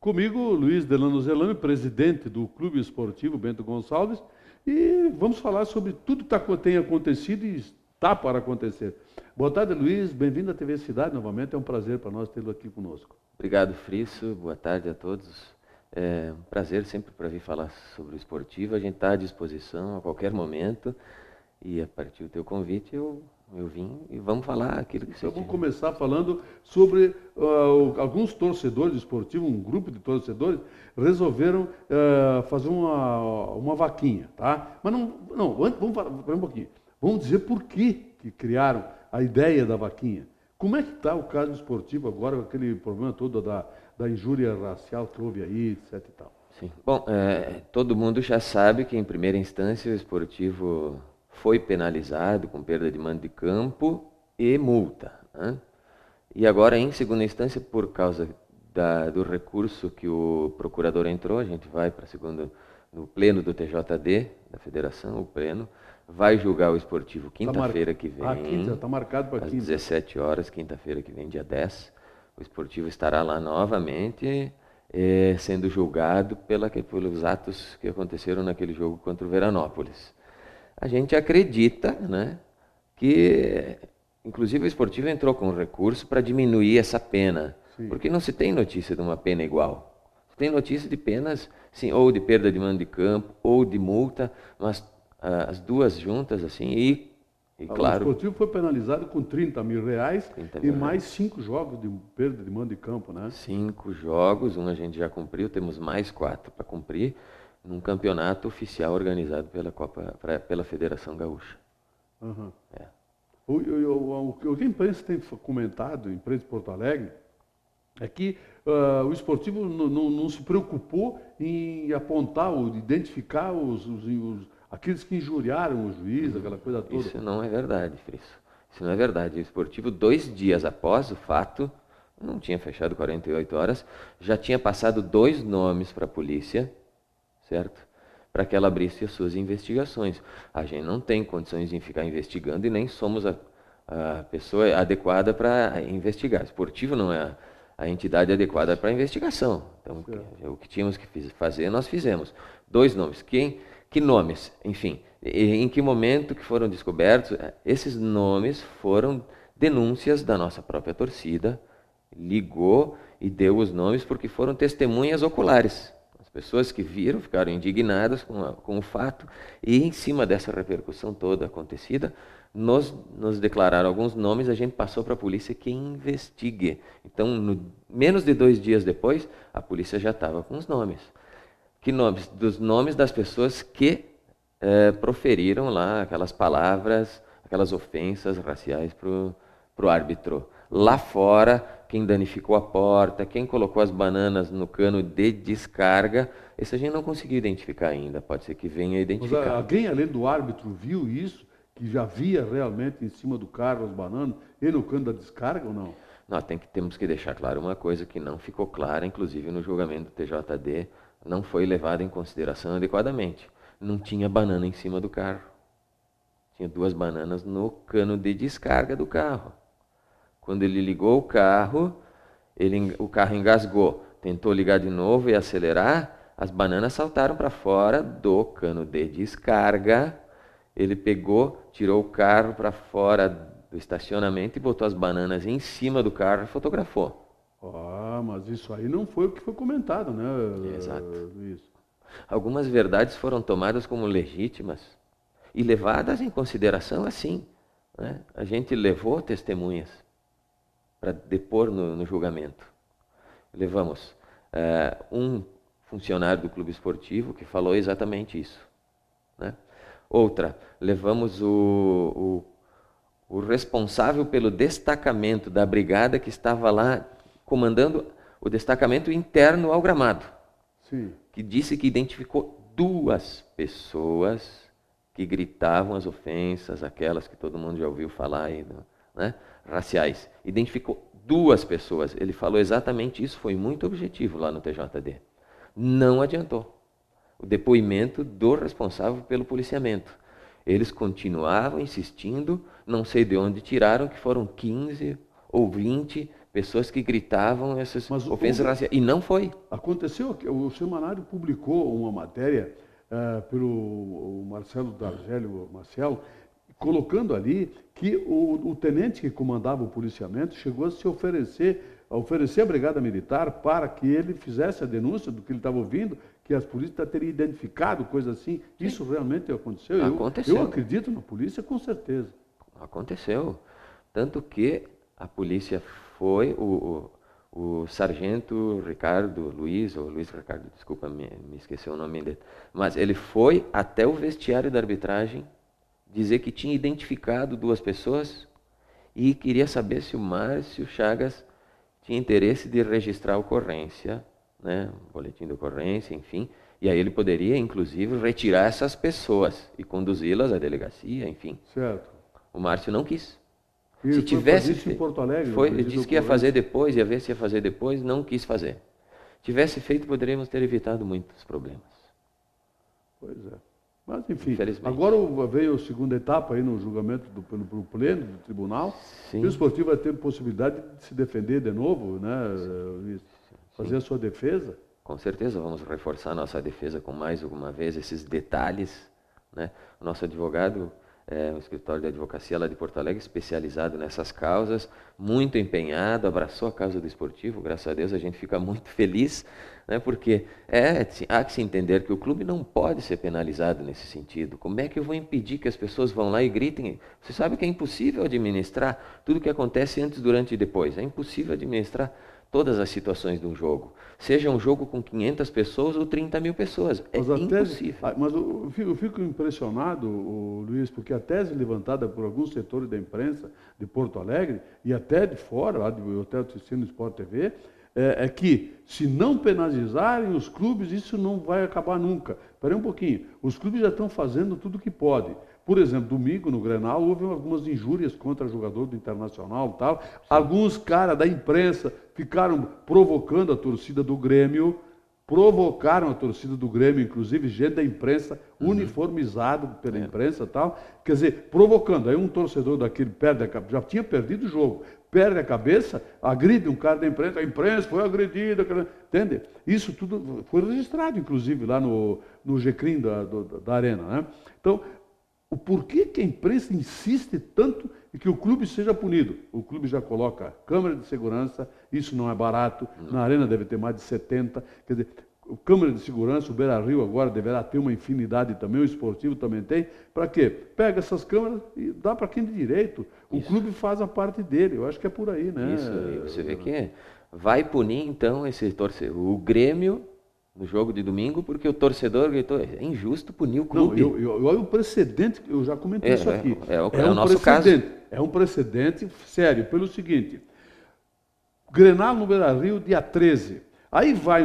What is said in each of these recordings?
Comigo, Luiz Delano Zelano, presidente do Clube Esportivo Bento Gonçalves, e vamos falar sobre tudo que tem acontecido e está para acontecer. Boa tarde, Luiz. Bem-vindo à TV Cidade novamente. É um prazer para nós tê-lo aqui conosco. Obrigado, Frisso. Boa tarde a todos. É um prazer sempre para vir falar sobre o esportivo. A gente está à disposição a qualquer momento. E a partir do teu convite eu vim e vamos falar aquilo que você Então vamos começar falando sobre alguns torcedores esportivos, um grupo de torcedores, resolveram fazer uma vaquinha, tá? Mas vamos falar um pouquinho. Vamos dizer por que criaram a ideia da vaquinha. Como é que está o caso esportivo agora, com aquele problema todo da injúria racial que houve aí, etc e tal? Sim. Bom, todo mundo já sabe que em primeira instância o esportivo foi penalizado com perda de mando de campo e multa, né? E agora, em segunda instância, por causa do recurso que o procurador entrou, a gente vai para no pleno do TJD, da federação, o pleno, vai julgar o esportivo quinta-feira que vem, está marcado para às quinta. 17 horas, quinta-feira que vem, dia 10. O esportivo estará lá novamente, sendo julgado pelos atos que aconteceram naquele jogo contra o Veranópolis. A gente acredita, né, que, inclusive, o esportivo entrou com recurso para diminuir essa pena, Sim. Porque não se tem notícia de uma pena igual. Se tem notícia de penas, sim, ou de perda de mando de campo, ou de multa, mas as duas juntas, assim, e claro... O esportivo foi penalizado com R$30 mil e mais 5 jogos de perda de mando de campo, né? 5 jogos, um a gente já cumpriu, temos mais 4 para cumprir, num campeonato oficial organizado pela Federação Gaúcha. Uhum. O que a imprensa tem comentado, a imprensa de Porto Alegre, é que o esportivo não se preocupou em apontar ou identificar aqueles que injuriaram o juiz, aquela coisa toda. Isso não é verdade, Frisso. Isso não é verdade. O esportivo, 2 dias após o fato, não tinha fechado 48 horas, já tinha passado 2 nomes para a polícia, certo? Para que ela abrisse as suas investigações. A gente não tem condições de ficar investigando e nem somos a pessoa adequada para investigar. O esportivo não é a entidade adequada para a investigação. Então, o que tínhamos que fazer, nós fizemos. 2 nomes. Que nomes? Enfim, em que momento que foram descobertos? Esses nomes foram denúncias da nossa própria torcida. Ligou e deu os nomes porque foram testemunhas oculares. As pessoas que viram ficaram indignadas com o fato e, em cima dessa repercussão toda acontecida, nos declararam alguns nomes, a gente passou para a polícia que investigue. Então, menos de 2 dias depois, a polícia já estava com os nomes. Que nomes? Dos nomes das pessoas que proferiram lá aquelas palavras, aquelas ofensas raciais para o árbitro. Lá fora, quem danificou a porta, quem colocou as bananas no cano de descarga, esse a gente não conseguiu identificar ainda, pode ser que venha identificar. Mas alguém além do árbitro viu isso? Que já via realmente em cima do carro as bananas e no cano da descarga ou não? Não, temos que deixar claro uma coisa que não ficou clara, inclusive no julgamento do TJD, não foi levada em consideração adequadamente. Não tinha banana em cima do carro. Tinha 2 bananas no cano de descarga do carro. Quando ele ligou o carro engasgou. Tentou ligar de novo e acelerar, as bananas saltaram para fora do cano de descarga. Ele pegou, tirou o carro para fora do estacionamento e botou as bananas em cima do carro e fotografou. Mas isso aí não foi o que foi comentado, né, Exato. Luiz? Algumas verdades foram tomadas como legítimas e levadas em consideração assim, né? A gente levou testemunhas para depor no julgamento. Levamos um funcionário do clube esportivo que falou exatamente isso, né? Outra, levamos o responsável pelo destacamento da brigada que estava lá comandando o destacamento interno ao gramado. Sim. Que disse que identificou 2 pessoas que gritavam as ofensas, aquelas que todo mundo já ouviu falar aí, né, raciais. Identificou 2 pessoas. Ele falou exatamente isso, foi muito objetivo lá no TJD. Não adiantou. O depoimento do responsável pelo policiamento. Eles continuavam insistindo, não sei de onde tiraram, que foram 15 ou 20 pessoas que gritavam essas Mas ofensas raciais. E não foi. Aconteceu que o semanário publicou uma matéria pelo o Marcelo D'Argélio Marcelo, colocando ali que o tenente que comandava o policiamento chegou a se oferecer à Brigada Militar para que ele fizesse a denúncia do que ele estava ouvindo, que as polícias teriam identificado, coisa assim. Sim. Isso realmente aconteceu? Aconteceu. Eu acredito na polícia, com certeza. Aconteceu. Tanto que a polícia foi, o sargento Ricardo Luiz, ou Luiz Ricardo, desculpa, me esqueci o nome dele, mas ele foi até o vestiário da arbitragem dizer que tinha identificado 2 pessoas e queria saber se o Márcio Chagas tinha interesse de registrar a ocorrência, né, um boletim de ocorrência, enfim, e aí ele poderia, inclusive, retirar essas pessoas e conduzi-las à delegacia, enfim. Certo. O Márcio não quis. E se tivesse isso em Porto Alegre, ele disse que ia fazer depois, ia ver se ia fazer depois, não quis fazer. Tivesse feito, poderíamos ter evitado muitos problemas. Pois é. Mas, enfim, agora veio a segunda etapa aí no julgamento pelo pleno do tribunal. Sim. O esportivo vai ter possibilidade de se defender de novo, né? Fazer a sua defesa. Com certeza, vamos reforçar nossa defesa com mais uma vez esses detalhes, né? O nosso advogado um escritório de advocacia lá de Porto Alegre, especializado nessas causas, muito empenhado, abraçou a causa do esportivo, graças a Deus a gente fica muito feliz, né, porque há que se entender que o clube não pode ser penalizado nesse sentido. Como é que eu vou impedir que as pessoas vão lá e gritem? Você sabe que é impossível administrar tudo o que acontece antes, durante e depois. É impossível administrar todas as situações de um jogo. Seja um jogo com 500 pessoas ou 30 mil pessoas. É impossível. Mas eu fico impressionado, Luiz, porque a tese levantada por alguns setores da imprensa de Porto Alegre e até de fora, lá do Hotel Ticino Sport TV, é que se não penalizarem os clubes, isso não vai acabar nunca. Espera aí um pouquinho. Os clubes já estão fazendo tudo o que podem. Por exemplo, domingo no Grenal houve algumas injúrias contra jogador do Internacional e tal. Alguns caras da imprensa ficaram provocando a torcida do Grêmio, provocaram a torcida do Grêmio, inclusive gente da imprensa, uniformizado pela imprensa e tal. Quer dizer, provocando. Aí um torcedor daquele perde a cabeça, já tinha perdido o jogo, perde a cabeça, agride um cara da imprensa, a imprensa foi agredida, entende? Isso tudo foi registrado, inclusive, lá no GCRIM da Arena, né? Então, o porquê que a imprensa insiste tanto em que o clube seja punido? O clube já coloca câmera de segurança, isso não é barato, na Arena deve ter mais de 70, quer dizer, câmera de segurança, o Beira-Rio agora deverá ter uma infinidade também, o esportivo também tem, para quê? Pega essas câmeras e dá para quem de direito, o clube faz a parte dele, eu acho que é por aí, né? Isso, aí você vê que vai punir então esse torcedor, o Grêmio, no jogo de domingo, porque o torcedor gritou, é injusto punir o clube. Não, olha o precedente, eu já comentei isso aqui. É o nosso caso. É um precedente sério, pelo seguinte, Grenal no Beira-Rio, dia 13. Aí vai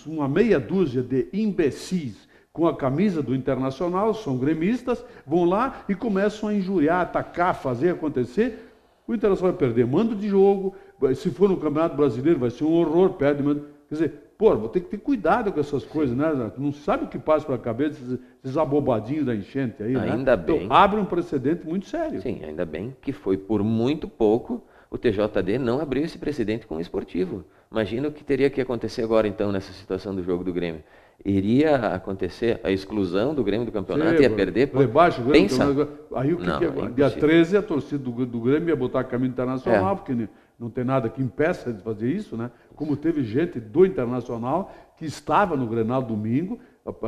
uma meia dúzia de imbecis com a camisa do Internacional, são gremistas, vão lá e começam a injuriar, atacar, fazer acontecer. O Internacional vai perder mando de jogo, se for no Campeonato Brasileiro vai ser um horror, perde mando. Quer dizer, vou ter que ter cuidado com essas coisas, né? Não sabe o que passa pela cabeça esses abobadinhos da enchente aí, né? Ainda bem. Então, abre um precedente muito sério. Sim, ainda bem que foi por muito pouco o TJD não abriu esse precedente com o esportivo. Imagina o que teria que acontecer agora, então, nessa situação do jogo do Grêmio. Iria acontecer a exclusão do Grêmio do campeonato, ia perder... Rebaixo, Grêmio, pensa. Aí o que que é? Dia 13 a torcida do Grêmio ia botar a camisa internacional, porque não tem nada que impeça de fazer isso, né? Como teve gente do Internacional que estava no Grenal domingo,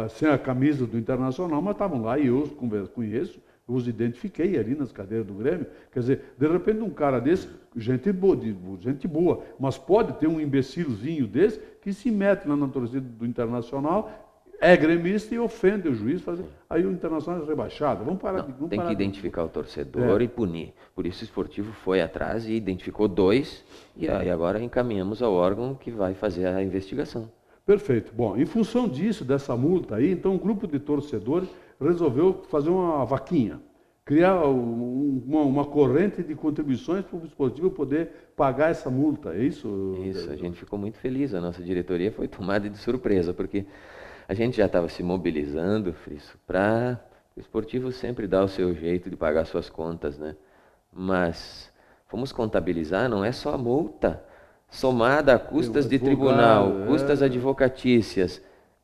sem a camisa do Internacional, mas estavam lá e eu os conheço, eu os identifiquei ali nas cadeiras do Grêmio. Quer dizer, de repente um cara desse, gente boa, mas pode ter um imbecilzinho desse que se mete lá na torcida do Internacional, é gremista e ofende o juiz, aí o Internacional é rebaixado. Vamos parar de... Tem que identificar o torcedor e punir. Por isso o esportivo foi atrás e identificou 2, e aí agora encaminhamos ao órgão que vai fazer a investigação. Perfeito. Bom, em função disso, dessa multa aí, então um grupo de torcedores resolveu fazer uma vaquinha, criar uma corrente de contribuições para o esportivo poder pagar essa multa, é isso? Isso, a gente ficou muito feliz, a nossa diretoria foi tomada de surpresa, porque a gente já estava se mobilizando, Friso, para o esportivo sempre dar o seu jeito de pagar suas contas, né? Mas fomos contabilizar, não é só a multa, somada a custas de Advogado, tribunal, custas advocatícias,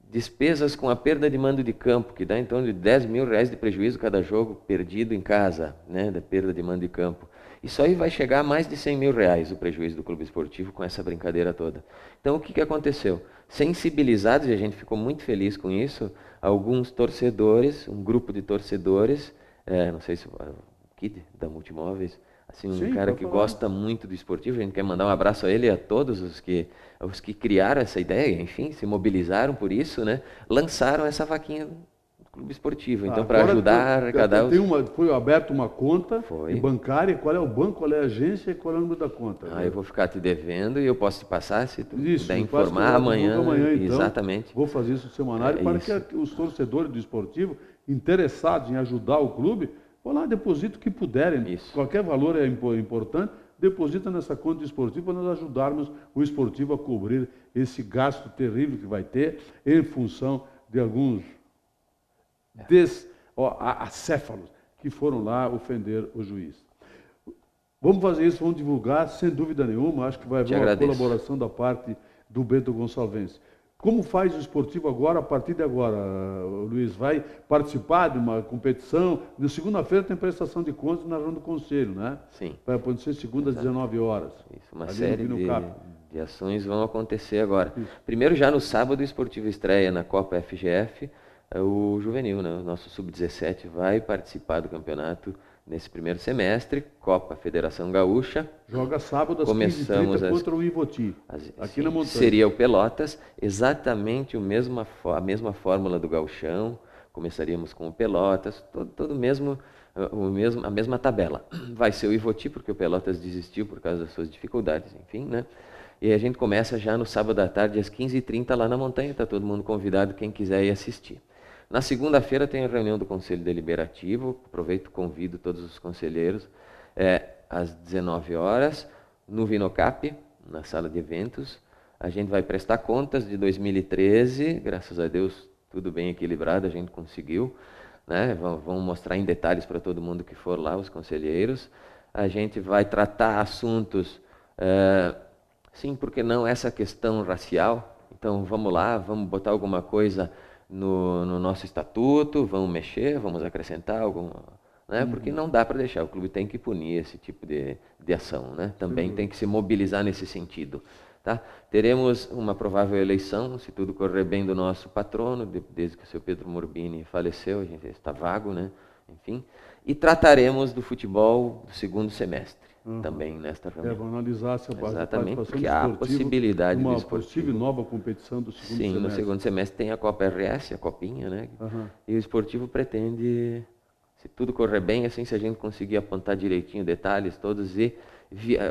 despesas com a perda de mando de campo, que dá em torno de 10 mil reais de prejuízo cada jogo perdido em casa, né, da perda de mando de campo. Isso aí vai chegar a mais de 100 mil reais o prejuízo do clube esportivo com essa brincadeira toda. Então o que aconteceu? Sensibilizados, e a gente ficou muito feliz com isso, alguns torcedores, um grupo de torcedores, não sei se o Kid da Multimóveis, assim, um cara que gosta muito do esportivo, a gente quer mandar um abraço a ele e a todos os que criaram essa ideia, enfim, se mobilizaram por isso, né? Lançaram essa vaquinha do clube esportivo. Então, para ajudar a arrecadar foi aberta uma conta bancária, qual é o banco, qual é a agência e qual é o número da conta? Eu vou ficar te devendo e eu posso te passar, se tu isso, puder informar amanhã. Então, exatamente. Vou fazer isso no semanário para que os torcedores do esportivo, interessados em ajudar o clube, vão lá, deposita o que puderem. Isso. Qualquer valor é importante, deposita nessa conta esportiva para nós ajudarmos o esportivo a cobrir esse gasto terrível que vai ter em função de alguns acéfalos que foram lá ofender o juiz. Vamos fazer isso, vamos divulgar, sem dúvida nenhuma, acho que vai haver uma colaboração da parte do Bento Gonçalves. Como faz o esportivo agora, a partir de agora, Luiz? Vai participar de uma competição? Na segunda-feira tem prestação de contas na reunião do Conselho, né? Sim. Vai acontecer segunda às 19 horas. Isso, uma série de ações vão acontecer agora. Isso. Primeiro, já no sábado, o esportivo estreia na Copa FGF, o juvenil, né? O nosso Sub-17 vai participar do campeonato nesse primeiro semestre, Copa Federação Gaúcha. Joga sábado às 15h30 contra o Ivoti, aqui na montanha. Seria o Pelotas, exatamente a mesma fórmula do Gauchão. Começaríamos com o Pelotas, a mesma tabela. Vai ser o Ivoti, porque o Pelotas desistiu por causa das suas dificuldades, enfim, né? E a gente começa já no sábado à tarde, às 15h30, lá na montanha. Está todo mundo convidado, quem quiser ir assistir. Na segunda-feira tem a reunião do Conselho Deliberativo, aproveito e convido todos os conselheiros, às 19 horas, no Vinocap, na sala de eventos. A gente vai prestar contas de 2013, graças a Deus, tudo bem equilibrado, a gente conseguiu, né? Vamos mostrar em detalhes para todo mundo que for lá, os conselheiros. A gente vai tratar assuntos, sim, porque não essa questão racial. Então vamos lá, vamos botar alguma coisa no nosso estatuto, vamos mexer, vamos acrescentar alguma, né? Porque não dá para deixar, o clube tem que punir esse tipo de ação, né? Também tem que se mobilizar nesse sentido, tá? Teremos uma provável eleição, se tudo correr bem, do nosso patrono, desde que o seu Pedro Morbini faleceu, a gente está vago, né? Enfim, e trataremos do futebol do segundo semestre. Também nesta reunião. Vamos analisar se a exatamente, porque há a possibilidade de uma possível nova competição do segundo semestre. Sim, no segundo semestre tem a Copa RS, a Copinha, né? E o esportivo pretende, se tudo correr bem, assim, se a gente conseguir apontar direitinho detalhes todos e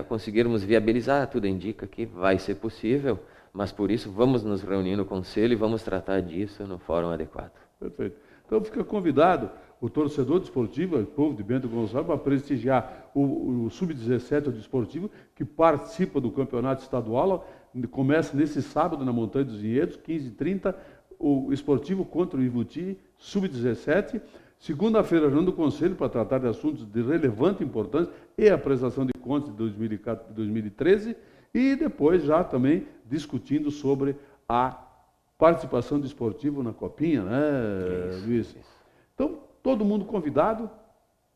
conseguirmos viabilizar, tudo indica que vai ser possível, mas por isso vamos nos reunir no Conselho e vamos tratar disso no fórum adequado. Perfeito. Então fica convidado o torcedor desportivo, o povo de Bento Gonçalves, para prestigiar o Sub-17 do desportivo, que participa do campeonato estadual. Começa nesse sábado na Montanha dos Vinhedos, 15h30, o esportivo contra o Ivoti, Sub-17. Segunda-feira, reunião do Conselho para tratar de assuntos de relevante importância e a prestação de contas de 2013. E depois já também discutindo sobre a participação do esportivo na Copinha, né, Luiz? Então, todo mundo convidado.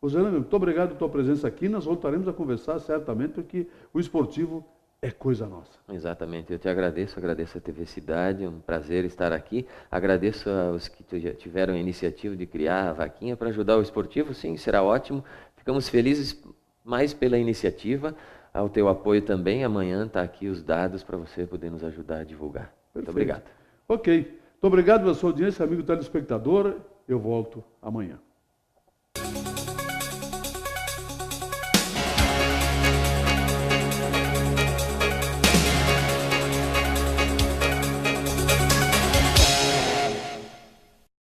Rosana, muito obrigado pela tua presença aqui. Nós voltaremos a conversar certamente, porque o esportivo é coisa nossa. Exatamente. Eu te agradeço a TVcidade, é um prazer estar aqui. Agradeço aos que tiveram a iniciativa de criar a vaquinha para ajudar o esportivo. Sim, será ótimo. Ficamos felizes mais pela iniciativa, ao teu apoio também. Amanhã está aqui os dados para você poder nos ajudar a divulgar. Perfeito. Muito obrigado. Ok. Muito obrigado pela sua audiência, amigo telespectador. Eu volto amanhã.